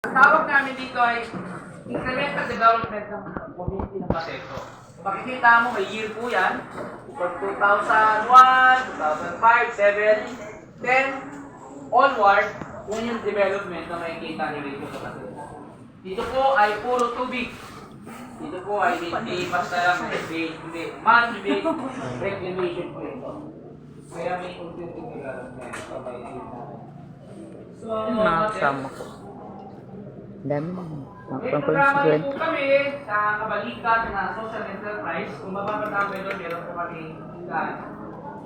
Tawag namin dito ay incremental development ng community ng Paseco. Makikita mo, may year po yan. From 2001, 2005, 7, 10, onward, kung yung development na makikita nyo dito sa Paseco. Dito po ay puro tubig. Dito po ay hindi basta lang hindi man-made reclamation po ito. Kaya may unti-unting development. So, Mga kasama ko. Dami mga may programa din po kami sa kabalikan na social enterprise. Kung mapapatawag doon, meron po kami ilan.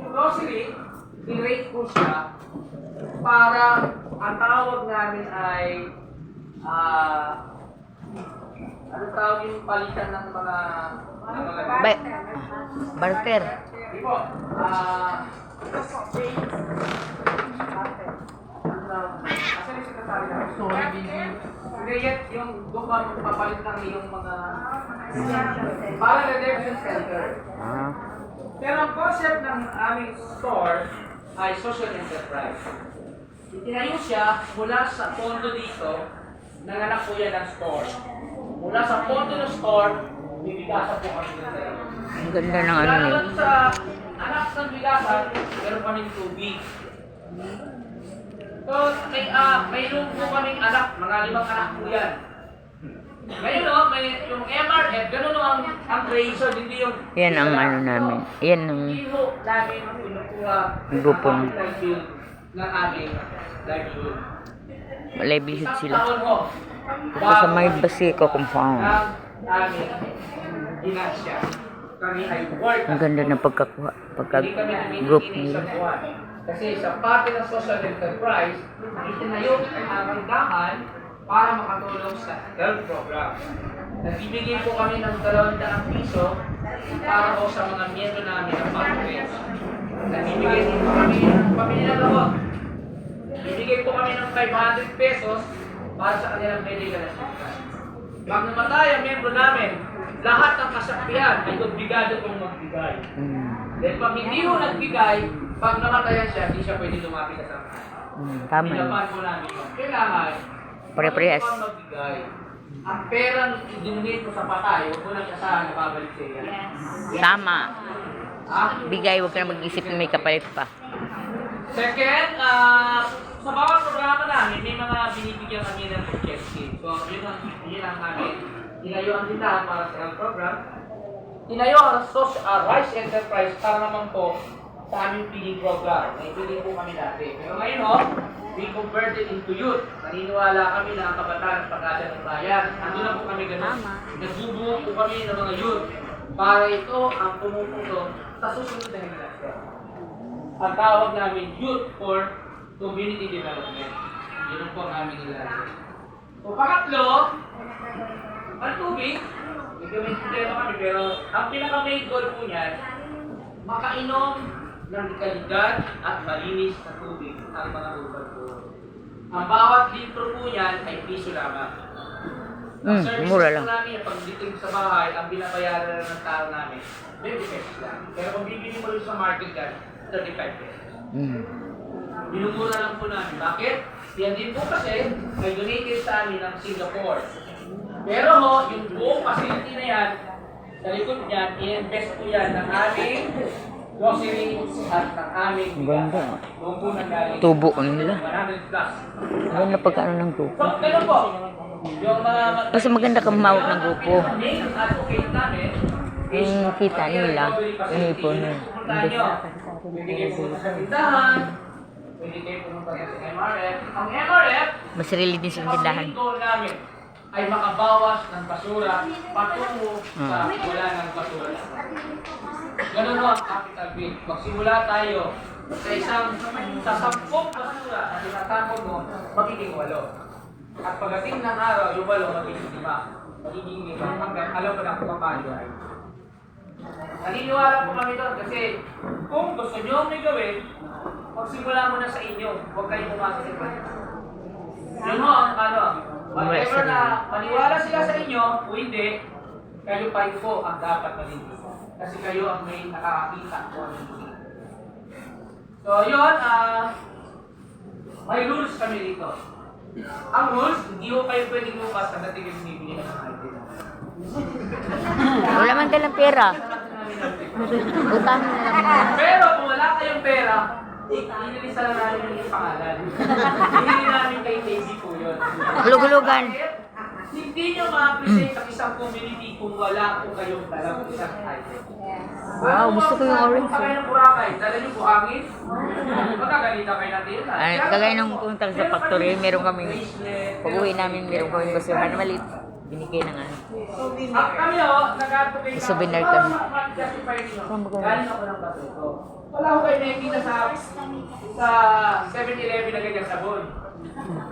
Yung grocery, i-rate po siya para ang tawag namin ay ano tawag yung palitan ng mga Barter. Hindi po. Asan yung sekretary na? Hindi yan, yung doon ka papalit ng iyong mga para redemption center. Pero ang concept ng aming store ay social enterprise. Itinayo siya mula sa pondo dito, nanganak po yan ng store. Mula sa pondo ng store, bibigasan po kami nila. Ang ganda ng ano yun. Mula sa anak ng bigasan, meron kaming tubig. So, mayroon po kaming anak, mga 5 anak po yan. Ngayon o, may yung MRF, gano'n ang razor, hindi yung... Yan ang ano namin. Yan ang Hindi ho namin pinukuha grupo ang livelihood ng aming livelihood. livelihood sila. Taon mo, Ito sa may Paseco compound. ang aming ginasya. Kami ay work. Ang ganda ng pagka-group nila. Kasi sa parte ng social enterprise, itinayo ang tindahan para makatulong sa health program. Nagbibigay po kami ng 200 piso para po sa mga miyembro namin ng pathways. Nagbibigay din po kami ng pamilya ng gamot. Nagbibigay po kami ng 500 pesos para sa kanilang medical assistance. Pag namatay ang miyembro namin, lahat ng kasapian ay obligado kong magbigay. Dahil pag hindi ho nagbigay, pag namatayan siya, hindi siya pwede lumapit sa sangkahan. Tama yun. Pinapan po namin yun. Kailangan, Pare-parehas. pag magbigay, ang perang i-donate mo sa patay, huwag mo lang asahan na babalik sa iyo. Tama. Ah? Bigay, huwag ka na mag-isip na may kapalit pa. Second, sa bawat programa namin, may mga binibigyan kami ng objective. So, yun ang namin. Tinayo ang tindahan para sa health program. Tinayo ang rice enterprise para naman po sa aming feeding program. May feeding po kami dati. Pero ngayon, we converted into youth. Naniniwala kami na ang kabataan ng pag-asa ng bayan. Ando na po kami ganun. Nagbubuo po kami ng mga youth para ito ang pumupunto sa susunod na henerasyon. Ang tawag namin Youth for Community Development. Yun po ang aming nilalagay. So, pangatlo, ang tubig. Medyo may problema kami, pero ang pinaka-main goal po niyan, makainom ng kalidad at malinis na tubig ang mga urban po. Ang bawat litro po niyan ay piso lamang. Ang services mura lang. po namin, pag dito sa bahay, ang binabayaran ng tao namin, 20 pesos lang. Pero kung bibili mo rin sa market yan, 35 pesos. Binumura lang po namin. Bakit? Yan din po kasi, may donated sa amin ng Singapore. Pero ho, yung buong facility na yan, sa likod niyan, i-invest po yan ng aming grocery at ng aming Ganda. doon po nanggaling. Tubo nila. 100 plus. Ganda pagkano ng grupo. So, ganun po. Yung mga... Kasi maganda kang mawag ng grupo. main advocate namin, Yung kita nila, yung ipon nila. pwede kayo pumunta sa tindahan, pwede kayo pumunta sa MRF. Ang MRF, Mas really din sa tindahan. ang goal namin ay makabawas ng basura patungo sa wala ng basura. Ganun ho ang capital bill. Magsimula tayo sa 10 basura na tinatapon mo, magiging 8. At pagdating ng araw, yung 8 magiging 5. Magiging 5 hanggang alam mo na kung paano ay. Naniniwala po kami doon kasi kung gusto nyo may gawin, magsimula mo na sa inyo. Huwag kayong pumasok sa iba. Yun ho ang ano, whatever na maniwala sila sa inyo o hindi, kayo pa rin po ang dapat maging. Kasi kayo ang may nakakakita po ang hindi. So yun, may rules kami dito. Ang rules, hindi ko kayo pwedeng lumas na natin yung bibili ng item. Wala man talang pera. Utangin na lang. Pero kung wala kayong pera, inilisa lang namin yung pangalan. Hindi namin kay Daisy po yun. Hulug-hulugan. Hindi nyo ma-appreciate ang isang community kung wala po kayong dalang isang item. Wow, gusto ko yung orange. Kung kayo ng Boracay, dala nyo buhangin, magkagalitan kayo natin yun. Ay, kagaya nung pumunta sa factory, meron kaming, pag-uwi namin, meron kaming basurahan na maliit. Binigay ng ano. Kami nag-advocate na. Souvenir kami. Justify nyo. Saan ba kayo? Galing ako ng Baseco. Wala ko kayo nakikita sa 7-Eleven na ganyan sabon.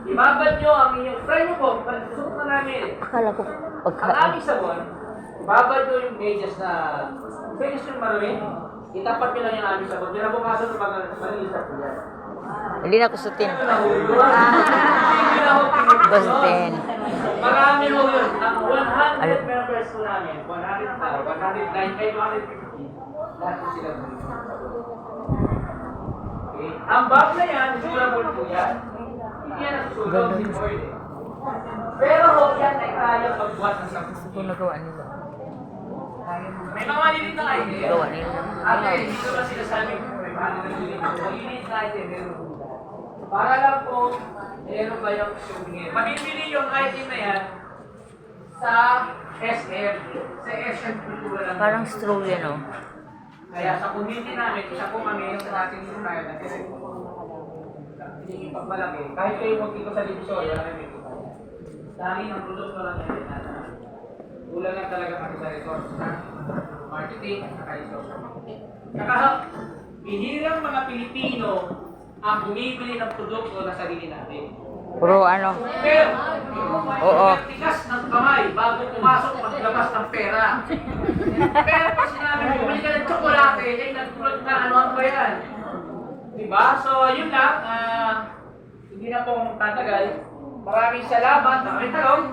Ibabad nyo ang inyong, try nyo po, subok na namin. Akala ko Ang pagka... aming sabon, ibabad nyo yung medyas na finish yung marami, itapat nyo lang yung aming sabon. Pinabukasan ng mga malinis na po yan. Hindi na ko sutin. Hindi na ako Sutin. Marami mo yun. Ang 100 members po namin, 100 tao, 109 kayo, 150. Lahat po sila po. Okay. Ang bag na yan, durable po yan. Hindi yan nasusulog, hindi oil eh. Pero ho, yan ay kaya magbuhat ng sabon. Gusto ko nagawa nila. May mga maliliit na item. Gawa nila. Ate, dito ba sinasabi ko, may mga maliliit na maliliit na item, meron po. Para lang po, meron kayong souvenir. Mabibili yung item na yan sa SM. Sa SM Kultura lang. Parang straw yan, oh. Kaya sa community namin, isa po kami sa ating style na hindi yung pagmalaki. Kahit kayo magkita sa divisoria, kami may kita. Dahil ang produkto lang yan na kulang lang talaga kami sa resource na marketing at saka resource. Saka bihirang mga Pilipino ang bumibili ng produkto na sarili natin. Puro ano. Pero, Oo. tigas ng kamay bago pumasok maglabas ng pera. Pero pag sinabi mo, bumili ka ng tsokolate, eh, nagtulad na ano ba yan? Diba? So, yun lang. Hindi na pong tatagal. Maraming salamat. Maraming talong.